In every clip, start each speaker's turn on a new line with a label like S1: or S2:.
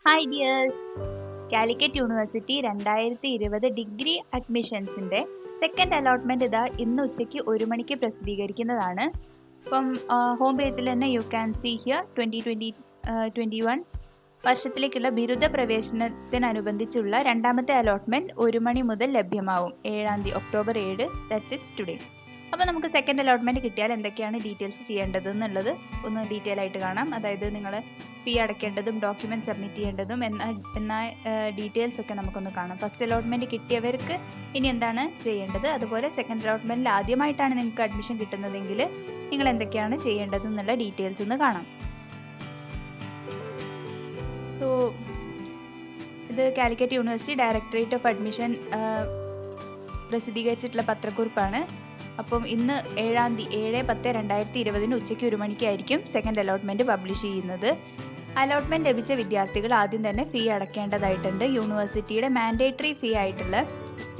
S1: Hi dears, Calicut university 2020 degree അഡ്മിഷൻസിൻ്റെ second allotment ഇതാ ഇന്ന് ഉച്ചയ്ക്ക് 1 മണിക്ക് പ്രസിദ്ധീകരിക്കുന്നതാണ്. ഇപ്പം ഹോം പേജിൽ തന്നെ യു ക്യാൻ സീ ഹിയർ 2021 വർഷത്തിലേക്കുള്ള ബിരുദ പ്രവേശനത്തിനനുബന്ധിച്ചുള്ള രണ്ടാമത്തെ അലോട്ട്മെൻറ്റ് 1 മണി മുതൽ ലഭ്യമാവും. 7 ഒക്ടോബർ 7, ദാറ്റ് ഇസ് ടുഡേ. അപ്പോൾ നമുക്ക് സെക്കൻഡ് അലോട്ട്മെൻറ്റ് കിട്ടിയാൽ എന്തൊക്കെയാണ് ഡീറ്റെയിൽസ് ചെയ്യേണ്ടത് എന്നുള്ളത് ഒന്ന് ഡീറ്റെയിൽ ആയിട്ട് കാണാം. അതായത് നിങ്ങൾ ഫീ അടയ്ക്കേണ്ടതും ഡോക്യുമെൻറ്റ് സബ്മിറ്റ് ചെയ്യേണ്ടതും എന്ന ഡീറ്റെയിൽസ് ഒക്കെ നമുക്കൊന്ന് കാണാം. ഫസ്റ്റ് അലോട്ട്മെൻറ്റ് കിട്ടിയവർക്ക് ഇനി എന്താണ് ചെയ്യേണ്ടത്, അതുപോലെ സെക്കൻഡ് അലോട്ട്മെൻറ്റിൽ ആദ്യമായിട്ടാണ് നിങ്ങൾക്ക് അഡ്മിഷൻ കിട്ടുന്നതെങ്കിൽ നിങ്ങൾ എന്തൊക്കെയാണ് ചെയ്യേണ്ടത് എന്നുള്ള ഡീറ്റെയിൽസ് ഒന്ന് കാണാം. സോ ഇത് Calicut university directorate of admission പ്രസിദ്ധീകരിച്ചിട്ടുള്ള പത്രക്കുറിപ്പാണ്. അപ്പം ഇന്ന് 7/10/2020 ഉച്ചയ്ക്ക് 1 മണിക്കായിരിക്കും സെക്കൻഡ് അലോട്ട്മെൻറ്റ് പബ്ലിഷ് ചെയ്യുന്നത്. അലോട്ട്മെൻറ്റ് ലഭിച്ച വിദ്യാർത്ഥികൾ ആദ്യം തന്നെ ഫീ അടയ്ക്കേണ്ടതായിട്ടുണ്ട്. യൂണിവേഴ്സിറ്റിയുടെ മാൻഡേറ്ററി ഫീ ആയിട്ടുള്ള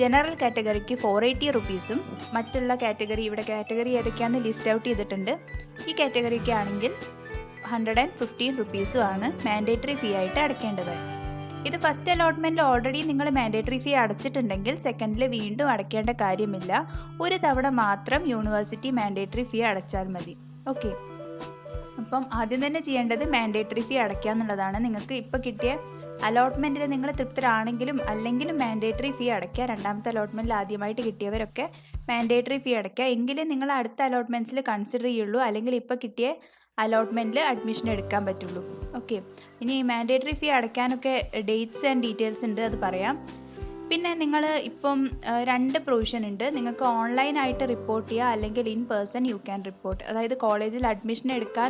S1: ജനറൽ കാറ്റഗറിക്ക് 480 റുപ്പീസും മറ്റുള്ള കാറ്റഗറി, ഇവിടെ കാറ്റഗറി ഏതൊക്കെയാണെന്ന് ലിസ്റ്റ് ഔട്ട് ചെയ്തിട്ടുണ്ട്. ഈ കാറ്റഗറിക്ക് ആണെങ്കിൽ 115 റുപ്പീസുമാണ് മാൻഡേറ്ററി ഫീ ആയിട്ട് അടയ്ക്കേണ്ടത്. ഇത് ഫസ്റ്റ് അലോട്ട്മെൻറ്റിൽ ഓൾറെഡി നിങ്ങൾ മാൻഡേറ്ററി ഫീ അടച്ചിട്ടുണ്ടെങ്കിൽ സെക്കൻഡിൽ വീണ്ടും അടയ്ക്കേണ്ട കാര്യമില്ല. ഒരു തവണ മാത്രം യൂണിവേഴ്സിറ്റി മാൻഡേറ്ററി ഫീ അടച്ചാൽ മതി. ഓക്കെ, അപ്പം ആദ്യം തന്നെ ചെയ്യേണ്ടത് മാൻഡേറ്ററി ഫീ അടയ്ക്കുക എന്നുള്ളതാണ്. നിങ്ങൾക്ക് ഇപ്പോൾ കിട്ടിയ അലോട്ട്മെൻറ്റിൽ നിങ്ങൾ തൃപ്തരാണെങ്കിലും അല്ലെങ്കിലും മാൻഡേറ്ററി ഫീ അടയ്ക്കുക. രണ്ടാമത്തെ അലോട്ട്മെൻറ്റിൽ ആദ്യമായിട്ട് കിട്ടിയവരൊക്കെ മാൻഡേറ്ററി ഫീ അടയ്ക്കുക. എങ്കിലും നിങ്ങൾ അടുത്ത അലോട്ട്മെൻറ്റ്സിൽ കൺസിഡർ ചെയ്യുള്ളൂ, അല്ലെങ്കിൽ ഇപ്പോൾ കിട്ടിയ അലോട്ട്മെൻറ്റിൽ അഡ്മിഷൻ എടുക്കാൻ പറ്റുള്ളൂ. ഓക്കെ, ഇനി മാൻഡേറ്ററി ഫീ അടയ്ക്കാനൊക്കെ ഡേറ്റ്സ് ആൻഡ് ഡീറ്റെയിൽസ് ഉണ്ട്, അത് പറയാം. പിന്നെ നിങ്ങൾ ഇപ്പം 2 പ്രൊവിഷൻ ഉണ്ട്. നിങ്ങൾക്ക് ഓൺലൈനായിട്ട് റിപ്പോർട്ട് ചെയ്യുക, അല്ലെങ്കിൽ in person you can report. അതായത് കോളേജിൽ അഡ്മിഷൻ എടുക്കാൻ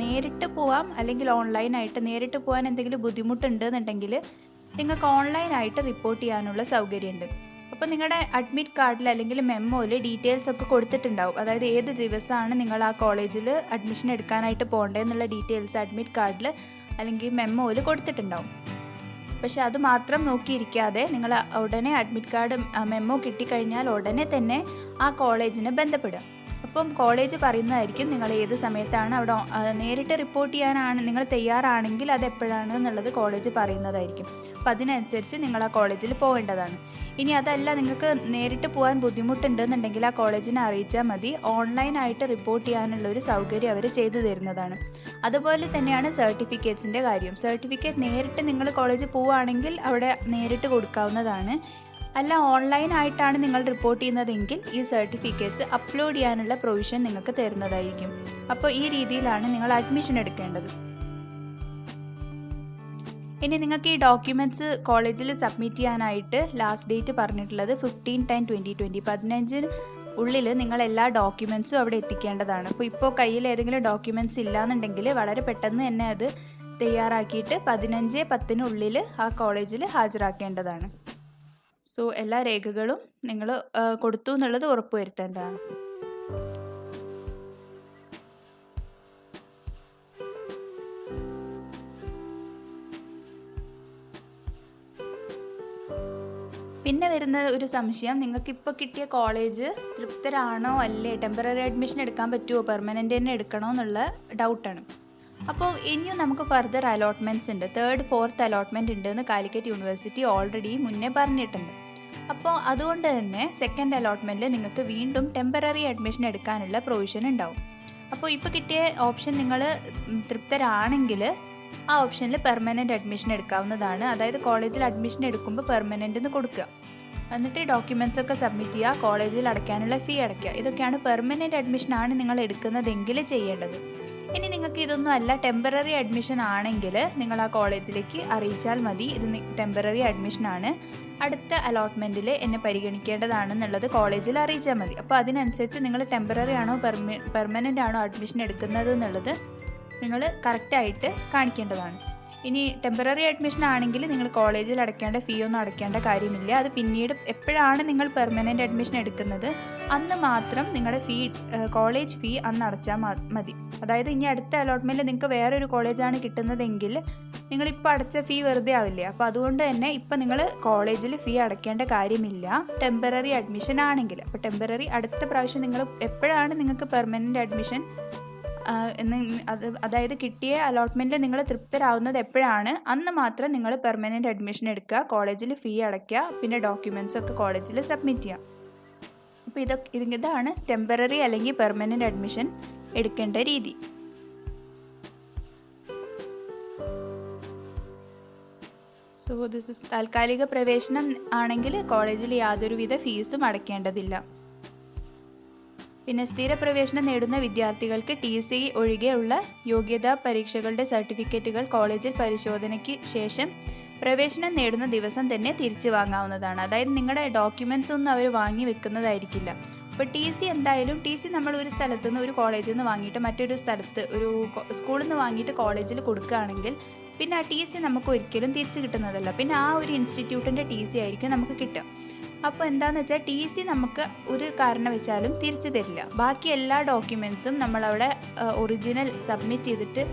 S1: നേരിട്ട് പോവാം, അല്ലെങ്കിൽ ഓൺലൈനായിട്ട്. നേരിട്ട് പോകാൻ എന്തെങ്കിലും ബുദ്ധിമുട്ടുണ്ടെന്നുണ്ടെങ്കിൽ നിങ്ങൾക്ക് ഓൺലൈനായിട്ട് റിപ്പോർട്ട് ചെയ്യാനുള്ള സൗകര്യമുണ്ട്. അപ്പോൾ നിങ്ങളുടെ അഡ്മിറ്റ് കാർഡിൽ അല്ലെങ്കിൽ മെമ്മോയിൽ ഡീറ്റെയിൽസ് ഒക്കെ കൊടുത്തിട്ടുണ്ടാവും. അതായത് ഏത് ദിവസമാണ് നിങ്ങൾ ആ കോളേജിൽ അഡ്മിഷൻ എടുക്കാനായിട്ട് പോകേണ്ടതെന്നുള്ള ഡീറ്റെയിൽസ് അഡ്മിറ്റ് കാർഡിൽ അല്ലെങ്കിൽ മെമ്മോയിൽ കൊടുത്തിട്ടുണ്ടാവും. പക്ഷെ അത് മാത്രം നോക്കിയിരിക്കാതെ നിങ്ങൾ ഉടനെ അഡ്മിറ്റ് കാർഡ് മെമ്മോ കിട്ടിക്കഴിഞ്ഞാൽ ഉടനെ തന്നെ ആ കോളേജിനെ ബന്ധപ്പെടുക. അപ്പം കോളേജ് പറയുന്നതായിരിക്കും നിങ്ങൾ ഏത് സമയത്താണ് അവിടെ നേരിട്ട് റിപ്പോർട്ട് ചെയ്യാനാണ് നിങ്ങൾ തയ്യാറാണെങ്കിൽ അത് എപ്പോഴാണ് എന്നുള്ളത് കോളേജ് പറയുന്നതായിരിക്കും. അപ്പം അതിനനുസരിച്ച് നിങ്ങൾ ആ കോളേജിൽ പോകേണ്ടതാണ്. ഇനി അതല്ല, നിങ്ങൾക്ക് നേരിട്ട് പോകാൻ ബുദ്ധിമുട്ടുണ്ടെന്നുണ്ടെങ്കിൽ ആ കോളേജിനെ അറിയിച്ചാൽ മതി. ഓൺലൈനായിട്ട് റിപ്പോർട്ട് ചെയ്യാനുള്ള ഒരു സൗകര്യം അവർ ചെയ്തു തരുന്നതാണ്. അതുപോലെ തന്നെയാണ് സർട്ടിഫിക്കറ്റ്സിൻ്റെ കാര്യം. സർട്ടിഫിക്കറ്റ് നേരിട്ട് നിങ്ങൾ കോളേജിൽ പോവുകയാണെങ്കിൽ അവിടെ നേരിട്ട് കൊടുക്കാവുന്നതാണ്. അല്ല, ഓൺലൈനായിട്ടാണ് നിങ്ങൾ റിപ്പോർട്ട് ചെയ്യുന്നതെങ്കിൽ ഈ സർട്ടിഫിക്കറ്റ്സ് അപ്ലോഡ് ചെയ്യാനുള്ള പ്രൊവിഷൻ നിങ്ങൾക്ക് തരുന്നതായിരിക്കും. അപ്പോൾ ഈ രീതിയിലാണ് നിങ്ങൾ അഡ്മിഷൻ എടുക്കേണ്ടത്. ഇനി നിങ്ങൾക്ക് ഈ ഡോക്യുമെൻറ്റ്സ് കോളേജിൽ സബ്മിറ്റ് ചെയ്യാനായിട്ട് ലാസ്റ്റ് ഡേറ്റ് പറഞ്ഞിട്ടുള്ളത് 15/10/2020, 15 ഉള്ളിൽ നിങ്ങൾ എല്ലാ ഡോക്യുമെൻറ്റ്സും അവിടെ എത്തിക്കേണ്ടതാണ്. അപ്പോൾ ഇപ്പോൾ കയ്യിൽ ഏതെങ്കിലും ഡോക്യുമെൻറ്റ്സ് ഇല്ലയെന്നുണ്ടെങ്കിൽ വളരെ പെട്ടെന്ന് തന്നെ അത് തയ്യാറാക്കിയിട്ട് 15/10 ആ കോളേജിൽ ഹാജരാക്കേണ്ടതാണ്. സോ എല്ലാ രേഖകളും നിങ്ങൾ കൊടുത്തു എന്നുള്ളത് ഉറപ്പുവരുത്തേണ്ടതാണ്. പിന്നെ വരുന്ന ഒരു സംശയം, നിങ്ങൾക്ക് ഇപ്പോൾ കിട്ടിയ കോളേജ് തൃപ്തരാണോ അല്ലേ, ടെമ്പററി അഡ്മിഷൻ എടുക്കാൻ പറ്റുമോ, പെർമനൻ്റ് തന്നെ എടുക്കണോ എന്നുള്ള ഡൗട്ടാണ്. അപ്പോൾ ഇനിയും നമുക്ക് ഫർദർ അലോട്ട്മെൻറ്റ്സ് ഉണ്ട്. 3rd 4th അലോട്ട്മെൻറ്റ് ഉണ്ടെന്ന് കാലിക്കറ്റ് യൂണിവേഴ്സിറ്റി ഓൾറെഡി മുന്നേ പറഞ്ഞിട്ടുണ്ട്. അപ്പോൾ അതുകൊണ്ട് തന്നെ സെക്കൻഡ് അലോട്ട്മെൻറ്റിൽ നിങ്ങൾക്ക് വീണ്ടും ടെമ്പററി അഡ്മിഷൻ എടുക്കാനുള്ള പ്രൊവിഷൻ ഉണ്ടാവും. അപ്പോൾ ഇപ്പോൾ കിട്ടിയ ഓപ്ഷൻ നിങ്ങൾ തൃപ്തരാണെങ്കിൽ ആ ഓപ്ഷനിൽ പെർമനൻ്റ് അഡ്മിഷൻ എടുക്കാവുന്നതാണ്. അതായത് കോളേജിൽ അഡ്മിഷൻ എടുക്കുമ്പോൾ പെർമനൻ്റ് എന്ന് കൊടുക്കുക, എന്നിട്ട് ഡോക്യുമെൻറ്റ്സ് ഒക്കെ സബ്മിറ്റ് ചെയ്യുക, കോളേജിൽ അടയ്ക്കാനുള്ള ഫീ അടയ്ക്കുക. ഇതൊക്കെയാണ് പെർമനൻ്റ് അഡ്മിഷനാണ് നിങ്ങൾ എടുക്കുന്നതെങ്കിൽ ചെയ്യേണ്ടത്. ഇനി നിങ്ങൾക്ക് ഇതൊന്നും അല്ല, ടെമ്പററി അഡ്മിഷൻ ആണെങ്കിൽ നിങ്ങൾ ആ കോളേജിലേക്ക് അറിയിച്ചാൽ മതി. ഇത് ടെമ്പററി അഡ്മിഷനാണ്, അടുത്ത അലോട്ട്മെൻറ്റിൽ എന്നെ പരിഗണിക്കേണ്ടതാണെന്നുള്ളത് കോളേജിൽ അറിയിച്ചാൽ മതി. അപ്പോൾ അതിനനുസരിച്ച് നിങ്ങൾ ടെമ്പററി ആണോ പെർമനൻ്റ് ആണോ അഡ്മിഷൻ എടുക്കുന്നത് എന്നുള്ളത് നിങ്ങൾ കറക്റ്റായിട്ട് കാണിക്കേണ്ടതാണ്. ഇനി ടെമ്പററി അഡ്മിഷൻ ആണെങ്കിൽ നിങ്ങൾ കോളേജിൽ അടയ്ക്കേണ്ട ഫീ ഒന്നും അടയ്ക്കേണ്ട കാര്യമില്ല. അത് പിന്നീട് എപ്പോഴാണ് നിങ്ങൾ പെർമനൻ്റ് അഡ്മിഷൻ എടുക്കുന്നത് അന്ന് മാത്രം നിങ്ങളുടെ കോളേജ് ഫീ അന്ന് അടച്ചാൽ മതി. അതായത് ഇനി അടുത്ത അലോട്ട്മെൻറ്റിൽ നിങ്ങൾക്ക് വേറൊരു കോളേജാണ് കിട്ടുന്നതെങ്കിൽ നിങ്ങളിപ്പോൾ അടച്ച ഫീ വെറുതെ ആവില്ലേ. അപ്പോൾ അതുകൊണ്ട് തന്നെ ഇപ്പം നിങ്ങൾ കോളേജിൽ ഫീ അടയ്ക്കേണ്ട കാര്യമില്ല ടെമ്പററി അഡ്മിഷൻ ആണെങ്കിൽ. അപ്പോൾ ടെമ്പററി അടുത്ത പ്രാവശ്യം നിങ്ങൾ എപ്പോഴാണ് നിങ്ങൾക്ക് പെർമനൻ്റ് അഡ്മിഷൻ അതായത് കിട്ടിയ അലോട്ട്മെൻറ്റിൽ നിങ്ങൾ തൃപ്തരാവുന്നത് എപ്പോഴാണ് അന്ന് മാത്രം നിങ്ങൾ പെർമനൻറ്റ് അഡ്മിഷൻ എടുക്കുക, കോളേജിൽ ഫീ അടയ്ക്കുക, പിന്നെ ഡോക്യുമെൻറ്റ്സ് ഒക്കെ കോളേജിൽ സബ്മിറ്റ് ചെയ്യുക. അപ്പോൾ ഇതാണ് ടെമ്പററി അല്ലെങ്കിൽ പെർമനൻറ്റ് അഡ്മിഷൻ എടുക്കേണ്ട രീതി. സോ താൽക്കാലിക പ്രവേശനം ആണെങ്കിൽ കോളേജിൽ യാതൊരുവിധ ഫീസും അടയ്ക്കേണ്ടതില്ല. പിന്നെ സ്ഥിര പ്രവേശനം നേടുന്ന വിദ്യാർത്ഥികൾക്ക് TC ഒഴികെയുള്ള യോഗ്യതാ പരീക്ഷകളുടെ സർട്ടിഫിക്കറ്റുകൾ കോളേജിൽ പരിശോധനയ്ക്ക് ശേഷം പ്രവേശനം നേടുന്ന ദിവസം തന്നെ തിരിച്ചു വാങ്ങാവുന്നതാണ്. അതായത് നിങ്ങളുടെ ഡോക്യുമെൻറ്റ്സ് ഒന്നും അവർ വാങ്ങി വെക്കുന്നതായിരിക്കില്ല. അപ്പോൾ എന്തായാലും നമ്മൾ ഒരു സ്ഥലത്ത് നിന്ന്, ഒരു കോളേജിൽ നിന്ന് വാങ്ങിയിട്ട് മറ്റൊരു സ്ഥലത്ത്, ഒരു സ്കൂളിൽ നിന്ന് വാങ്ങിയിട്ട് കോളേജിൽ കൊടുക്കുകയാണെങ്കിൽ പിന്നെ ആ TC നമുക്ക് ഒരിക്കലും തിരിച്ചു കിട്ടുന്നതല്ല. പിന്നെ ആ ഒരു ഇൻസ്റ്റിറ്റ്യൂട്ടിൻ്റെ TC ആയിരിക്കും നമുക്ക് കിട്ടുക. അപ്പോൾ എന്താണെന്ന് വെച്ചാൽ TC നമുക്ക് ഒരു കാരണവശാലും തിരിച്ചു തരില്ല. ബാക്കി എല്ലാ ഡോക്യുമെൻറ്റ്സും നമ്മളവിടെ ഒറിജിനൽ സബ്മിറ്റ് ചെയ്തിട്ട്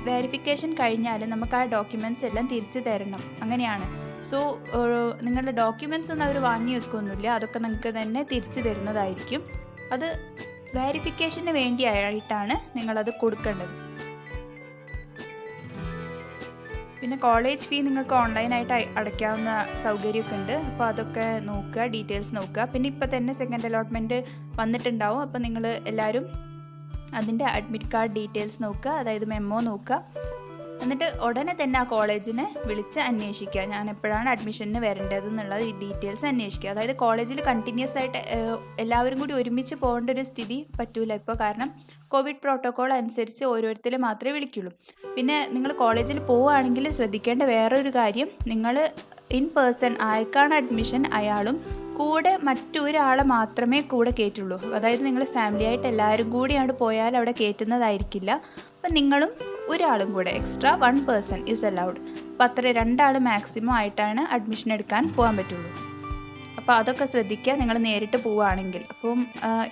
S1: വെരിഫിക്കേഷൻ കഴിഞ്ഞാൽ നമുക്ക് ആ ഡോക്യുമെൻറ്റ്സ് എല്ലാം തിരിച്ചു തരണം. അങ്ങനെയാണ്. സോ നിങ്ങളുടെ ഡോക്യുമെൻറ്റ്സ് ഒന്നും അവർ വാങ്ങി വെക്കൊന്നുമില്ല, അതൊക്കെ നിങ്ങൾക്ക് തന്നെ തിരിച്ചു തരുന്നതായിരിക്കും. അത് വെരിഫിക്കേഷന് വേണ്ടിയായിട്ടാണ് നിങ്ങളത് കൊടുക്കേണ്ടത്. പിന്നെ കോളേജ് ഫീ നിങ്ങൾക്ക് ഓൺലൈനായിട്ട് അടയ്ക്കാവുന്ന സൗകര്യമൊക്കെ ഉണ്ട്. അപ്പോൾ അതൊക്കെ നോക്കുക, ഡീറ്റെയിൽസ് നോക്കുക. പിന്നെ ഇപ്പോൾ തന്നെ സെക്കൻഡ് അലോട്ട്മെൻറ്റ് വന്നിട്ടുണ്ടാവും. അപ്പോൾ നിങ്ങൾ എല്ലാവരും അതിൻ്റെ അഡ്മിറ്റ് കാർഡ് ഡീറ്റെയിൽസ് നോക്കുക, അതായത് മെമ്മോ നോക്കുക. എന്നിട്ട് ഉടനെ തന്നെ ആ കോളേജിനെ വിളിച്ച് അന്വേഷിക്കുക, ഞാൻ എപ്പോഴാണ് അഡ്മിഷന് വരേണ്ടതെന്നുള്ള ഈ ഡീറ്റെയിൽസ് അന്വേഷിക്കുക. അതായത് കോളേജിൽ കണ്ടിന്യൂസ് ആയിട്ട് എല്ലാവരും കൂടി ഒരുമിച്ച് പോകേണ്ട ഒരു സ്ഥിതി പറ്റൂല ഇപ്പോൾ. കാരണം കോവിഡ് പ്രോട്ടോക്കോൾ അനുസരിച്ച് ഓരോരുത്തരും മാത്രമേ വിളിക്കുള്ളൂ. പിന്നെ നിങ്ങൾ കോളേജിൽ പോവുകയാണെങ്കിൽ ശ്രദ്ധിക്കേണ്ട വേറൊരു കാര്യം, നിങ്ങൾ ഇൻ പേഴ്സൺ ആർക്കാണ് അഡ്മിഷൻ അയാളും കൂടെ മറ്റൊരാളെ മാത്രമേ കൂടെ കയറ്റുള്ളൂ. അതായത് നിങ്ങൾ ഫാമിലി ആയിട്ട് എല്ലാവരും കൂടി അവിടെ പോയാൽ അവിടെ കയറ്റുന്നതായിരിക്കില്ല. അപ്പം നിങ്ങളും ഒരാളും കൂടെ എക്സ്ട്രാ 1 person ഈസ് അലൗഡ്. അപ്പോൾ അത്ര 2 ആൾ മാക്സിമം ആയിട്ടാണ് അഡ്മിഷൻ എടുക്കാൻ പോകാൻ പറ്റുള്ളൂ. അപ്പോൾ അതൊക്കെ ശ്രദ്ധിക്കുക നിങ്ങൾ നേരിട്ട് പോവുകയാണെങ്കിൽ. അപ്പം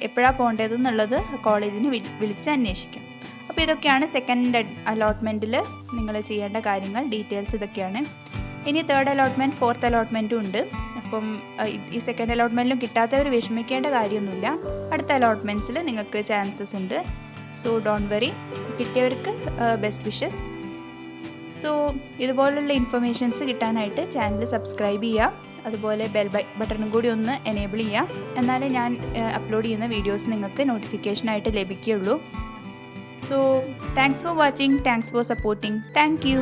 S1: എപ്പോഴാണ് പോകേണ്ടതെന്നുള്ളത് കോളേജിന് വിളിച്ച് അന്വേഷിക്കാം. അപ്പോൾ ഇതൊക്കെയാണ് സെക്കൻഡ് അലോട്ട്മെൻറ്റിൽ നിങ്ങൾ ചെയ്യേണ്ട കാര്യങ്ങൾ, ഡീറ്റെയിൽസ് ഇതൊക്കെയാണ്. ഇനി തേർഡ് അലോട്ട്മെൻറ്റ്, ഫോർത്ത് അലോട്ട്മെൻറ്റും ഉണ്ട്. അപ്പം ഈ സെക്കൻഡ് അലോട്ട്മെൻറ്റിലും കിട്ടാത്തവർ വിഷമിക്കേണ്ട കാര്യമൊന്നുമില്ല. അടുത്ത അലോട്ട്മെൻറ്റ്സിൽ നിങ്ങൾക്ക് ചാൻസസ് ഉണ്ട്. So don't worry. കിട്ടിയവർക്ക് ബെസ്റ്റ് വിഷസ്. സോ ഇതുപോലുള്ള ഇൻഫർമേഷൻസ് കിട്ടാനായിട്ട് ചാനൽ സബ്സ്ക്രൈബ് ചെയ്യുക. അതുപോലെ ബെൽ ബട്ടണും കൂടി ഒന്ന് എനേബിൾ ചെയ്യാം. എന്നാലേ ഞാൻ അപ്ലോഡ് ചെയ്യുന്ന വീഡിയോസ് നിങ്ങൾക്ക് നോട്ടിഫിക്കേഷനായിട്ട് ലഭിക്കുകയുള്ളൂ. So thanks for watching, thanks for supporting. Thank you.